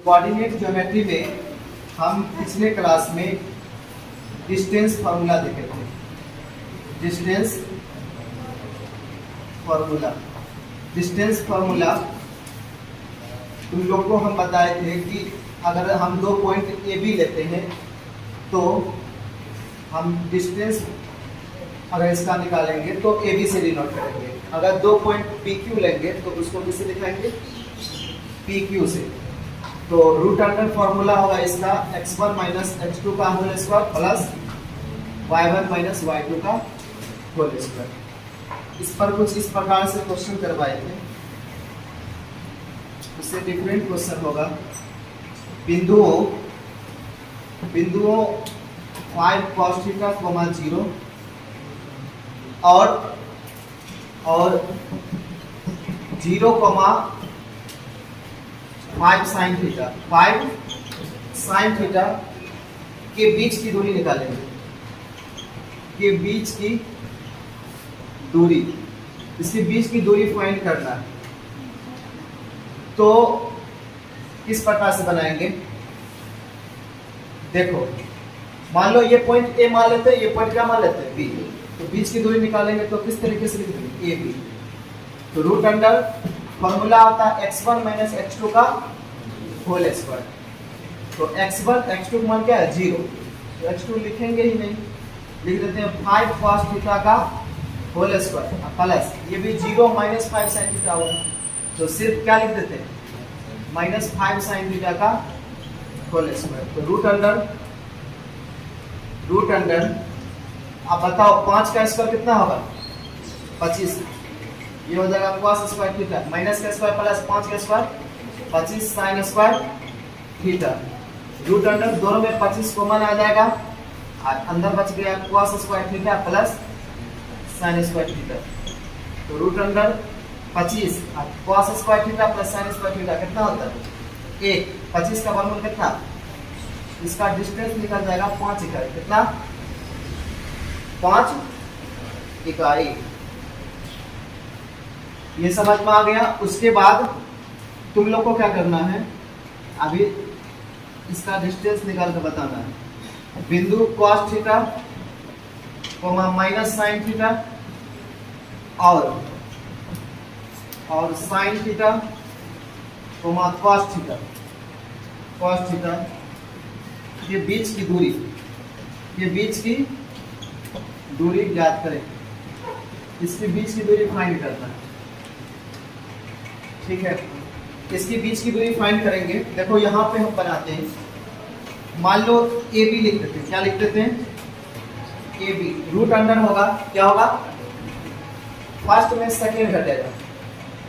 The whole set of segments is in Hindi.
कोऑर्डिनेट ज्योमेट्री में हम पिछले क्लास में डिस्टेंस फार्मूला देखे थे। डिस्टेंस फार्मूला तुम लोग को हम बताए थे कि अगर हम 2 पॉइंट ए बी लेते हैं तो हम डिस्टेंस अगर इसका निकालेंगे तो ए बी से डिनोट करेंगे। अगर 2 पॉइंट पी क्यू लेंगे तो उसको किससे दिखाएंगे? पी क्यू से। तो रूट अंडर फॉर्मूला होगा इसका x1 माइनस x2 का whole square plus y1 minus y2 का होल स्क्वायर। इस पर कुछ इस प्रकार से क्वेश्चन करवाए थे, उससे डिफरेंट क्वेश्चन होगा। बिंदुओं 5 cos थीटा, 0 और 0, 5 sin थीटा, 5 sin थीटा के बीच की दूरी निकालेंगे। के बीच की दूरी, इसके बीच की दूरी फाइंड करना है। तो किस प्रकार से बनाएंगे? देखो, मान लो ये पॉइंट ए मान लेते हैं, ये पॉइंट क्या मान लेते हैं? बी। तो बीच की दूरी निकालेंगे तो किस तरीके से लिखेंगे? A B. तो रूट अंडर फॉर्मूला आता है x1 माइनस x2 का होल स्क्वायर। तो x1 x2 का मान क्या है? 0। तो x2 लिखेंगे ही नहीं, लिख देते हैं 5 cos थीटा का होल स्क्वायर प्लस ये भी 0 माइनस 5 sin थीटा होगा। तो सिर्फ क्या लिख देते हैं? माइनस 5 sin थीटा का होल स्क्वायर। तो रूट अंडर अब बताओ 5 का स्क्वायर कितना होगा? 25। ये हो जाएगा cos स्क्वायर थीटा माइनस का स्क्वायर प्लस 5 का square 25 sin square theta. Root under दोनों में 25 कॉमन आ जाएगा और अंदर बच गया cos square theta plus sin square theta. तो रूट अंडर 25 और cos square theta plus sin square theta कितना होता है? 1। 25 का वर्गमूल कितना? इसका डिस्टेंस निकल जाएगा 5 इकाई। कितना? 5 इकाई। ये समझ में आ गया। उसके बाद तुम लोग को क्या करना है? अभी इसका डिस्टेंस निकाल कर बताना है। बिंदु cos theta minus sin theta और sin थीटा cos थीटा के बीच की दूरी ज्ञात करें। इसके बीच की दूरी फाइंड करना है, ठीक है। इसके बीच की दूरी फाइंड करेंगे। देखो यहाँ पे हम बनाते हैं, मान लो ए बी लिख देते हैं। क्या लिख देते हैं? A B. रूट अंडर होगा, क्या होगा? फर्स्ट में सेकेंड घटेगा,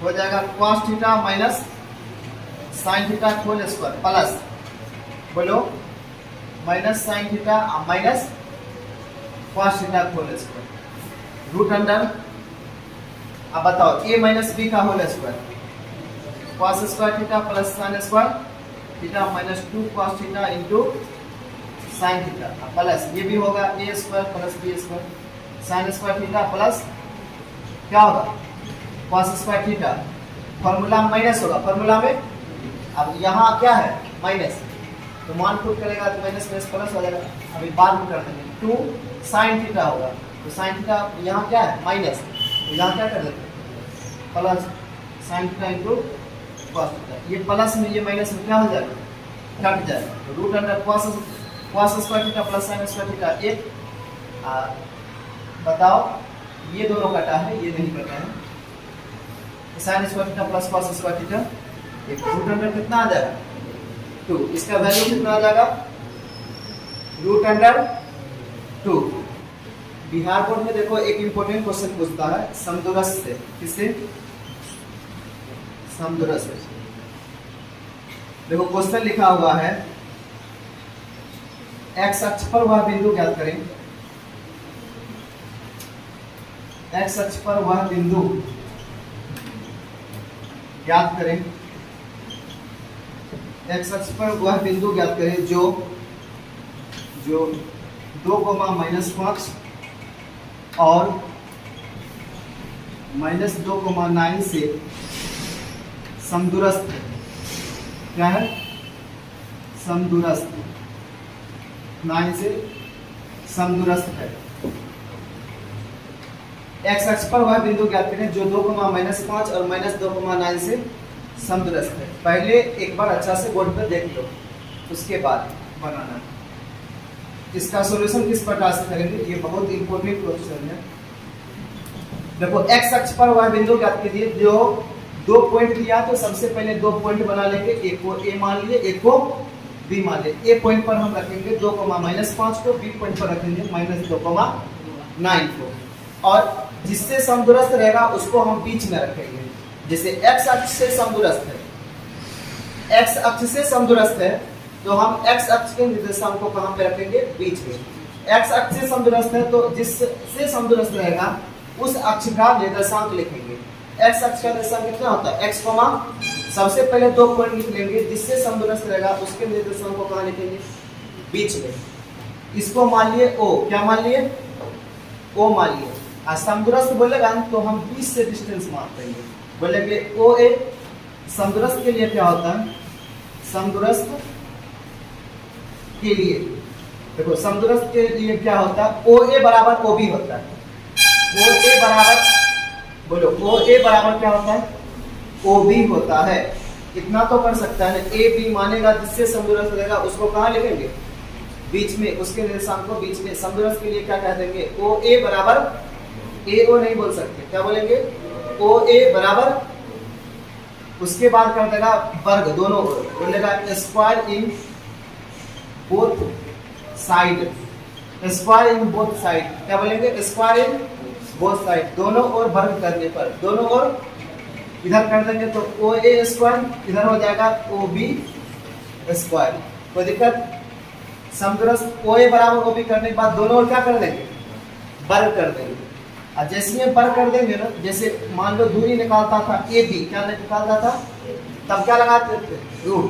हो जाएगा cos theta minus sin theta whole square plus बोलो minus sin theta minus cos theta whole square. Root under अब बताओ a माइनस b का whole square cos square theta plus sin square theta minus 2 cos theta into sin theta plus ये भी होगा a square plus b square sin square theta plus क्या होगा? cos square theta. Formula minus होगा, फॉर्मूला में अब यहाँ क्या है? माइनस। तो मान पुट करेगा तो माइनस प्लस प्लस हो जाएगा। अभी बाद में कर देंगे। 2 sin थीटा होगा। तो sin थीटा यहाँ क्या है? माइनस। तो यहाँ क्या कर देते हैं? Plus sin theta into cos theta. ये प्लस में ये माइनस में क्या हो जाएगा? कट जाएगा। तो root under cos square theta plus sin square theta 1। बताओ ये दोनों कटा है, ये नहीं कटा है। sin square theta plus cos square theta एक। रूट अंडर कितना आ जाएगा? 2। इसका वैल्यू कितना आ जाएगा? Root under 2। बिहार बोर्ड में देखो एक इंपॉर्टेंट क्वेश्चन पूछता है समदूरस्थ से। किससे? समदूरस्थ से। देखो क्वेश्चन लिखा हुआ है x अक्ष पर वह बिंदु ज्ञात करें। x अक्ष पर वह बिंदु ज्ञात करें। x अक्ष पर वह बिंदु ज्ञात करें जो 2,-5 और -2,9 से समदूरस्थ है। क्या है? समदूरस्थ, 9 से समदूरस्थ है। एक्स अक्ष पर वह बिंदु ज्ञात करें जो 2,-5 और -2,9 से समदूरस्थ है। पहले एक बार अच्छा से बोर्ड पर देख लो, उसके बाद बनाना। इसका सॉल्यूशन किस प्रकार से करेंगे, ये बहुत इंपॉर्टेंट क्वेश्चन है। देखो एक्स अक्ष पर वह बिंदु ज्ञात कीजिए जो 2 पॉइंट दिया, तो सबसे पहले 2 पॉइंट बना लेंगे। एक को ए मान लिए, एक को बी मान लिए। ए पॉइंट पर हम रखेंगे 2,-5 को, बी पॉइंट पर रखेंगे -2,9 को, और जिससे समदूरस्थ रहेगा उसको हम बीच में रखेंगे। जैसे एक्स अक्ष से समदूरस्थ है, एक्स अक्ष से समदूरस्थ है, तो हम एक्स अक्ष के निर्देशांक को कहां पे रखेंगे, बीच में। एक्स अक्ष से समदूरस्थ है तो जिससे समदूरस्थ रहेगा उस अक्ष का निर्देशांक लिखेंगे। एक्स अक्ष का निर्देशांक कितना होता है, एक्स कॉमा, सबसे पहले 2 पॉइंट लिख लेंगे, जिससे समदूरस्थ रहेगा उसके निर्देशांक को कहां लिखेंगे, बीच में। इसको मान लिए ओ, क्या मान लिए, ओ मान लिए। समदूरस्थ बोलेगा तो हम 20 से डिस्टेंस मार्क करेंगे, बोलेंगे ओ ए। समदूरस्थ के लिए क्या होता है, समदूरस्थ के लिए देखो, समदूरस्थ के लिए क्या होता है, ओ ए बराबर ओ बी होता है। ओ ए बराबर, बोलो, ओ ए बराबर क्या होता है, ओ बी होता है। इतना तो कर सकता है ना, ए बी मानेगा, जिससे समदूरस्थ रहेगा उसको कहाँ लिखेंगे, बीच में, उसके निर्देशांक को बीच में। समदूरस्थ के लिए क्या कह देंगे, ओ ए बराबर, ए ओ नहीं बोल सकते, क्या बोलेंगे, ओ ए बराबर, उसके बाद कर देगा वर्ग दोनों ओर, बोलेगा square in both side, square in both side, क्या बोलेंगे, स्क्वायर इन बोथ साइड, दोनों ओर वर्ग करने पर, दोनों ओर इधर कर देंगे तो ओ ए स्क्वायर, इधर हो जाएगा ओ बी स्क्वायर। कोई दिक्कत, समदूरस्थ ओ ए बराबर ओ बी करने के बाद दोनों ओर क्या कर देंगे, वर्ग कर देंगे। और जैसे ये वर्ग कर देंगे ना, जैसे मान लो दूरी निकालता था ए बी, क्या निकालता था, तब क्या लगाते थे, रूट।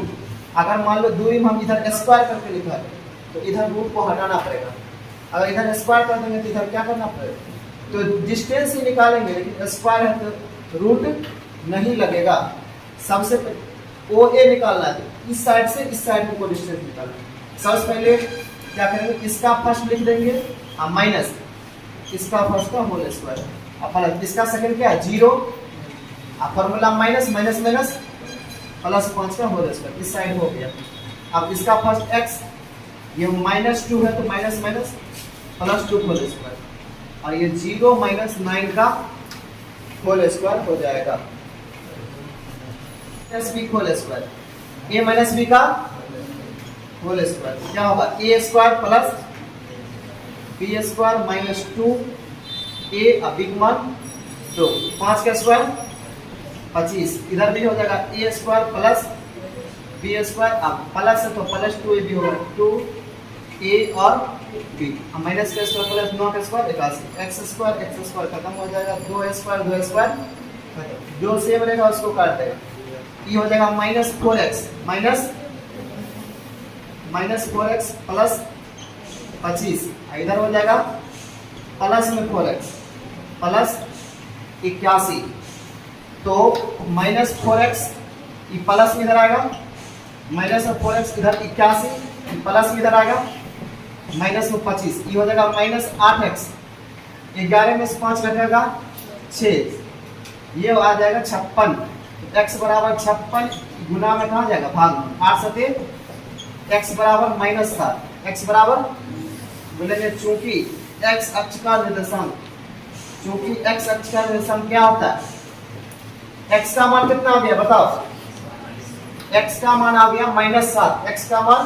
अगर मान लो दूरी में हम इधर स्क्वायर करके लिखा है तो इधर रूट को हटाना पड़ेगा। अगर इधर स्क्वायर कर देंगे तो इधर क्या करना पड़ेगा, तो डिस्टेंस ही निकालेंगे, लेकिन स्क्वायर है तो रूट नहीं लगेगा। सबसे पहले ओ ए निकालना है, इस साइड से इस साइड को डिस्टेंस निकालना है। सबसे पहले क्या करेंगे, इसका फर्स्ट लिख देंगे माइनस इसका फर्स्ट का होल स्क्वायर, अब इसका सेकंड क्या है, 0, formula minus minus minus plus 5 का होल स्क्वायर, इस साइड हो गया। अब इसका फर्स्ट x, ये -2 है तो माइनस माइनस +2 होल स्क्वायर, और ये 0 - 9 का होल स्क्वायर हो जाएगा, b whole square, a - b का होल स्क्वायर, क्या होगा, a square plus b square -2 a, बिग मान 2, 5 का स्क्वायर 25, इधर भी हो जाएगा a square plus b square, अब प्लस है तो +2 a भी होगा, 2 a और b, अब माइनस का स्क्वायर प्लस 9 का स्क्वायर 81, x स्क्वायर खत्म हो जाएगा, 2 स्क्वायर जो सेम रहेगा उसको काट देगा, ये हो जाएगा -4x -4x प्लस 25, इधर हो जाएगा प्लस में 4x प्लस 81, तो -4x ये प्लस में इधर आएगा, -4x इधर 81, प्लस में इधर आएगा -25, ये हो जाएगा -8x, 11 में से 5 घटेगा 6, ये आ जाएगा 56, x बराबर 56 गुना में कहाँ जाएगा, भाग में, 8 सते x बराबर -7, x बराबर बोलेंगे चूंकि x अक्ष का निर्देशांक, चूंकि x अक्ष का निर्देशांक क्या होता है, x का मान कितना आ गया बताओ, x का मान आ गया -7, x का मान,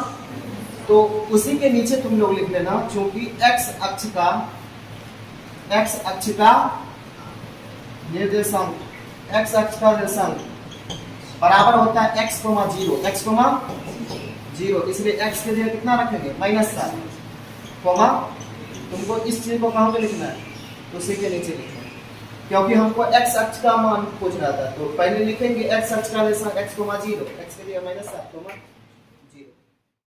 तो उसी के नीचे तुम लोग लिख लेना, चूंकि x अक्ष का निर्देशांक, x अक्ष का निर्देशांक बराबर होता है x, 0, इसलिए x के लिए कितना रखेंगे, -7, कोमा, तुमको इस चीज को कहां पे लिखना है, उसी के नीचे लिखना है, क्योंकि हमको x अक्ष का मान पूछ रहा था, तो पहले लिखेंगे x अक्ष का निर्देशांक x, 0, x के लिए -7, 0।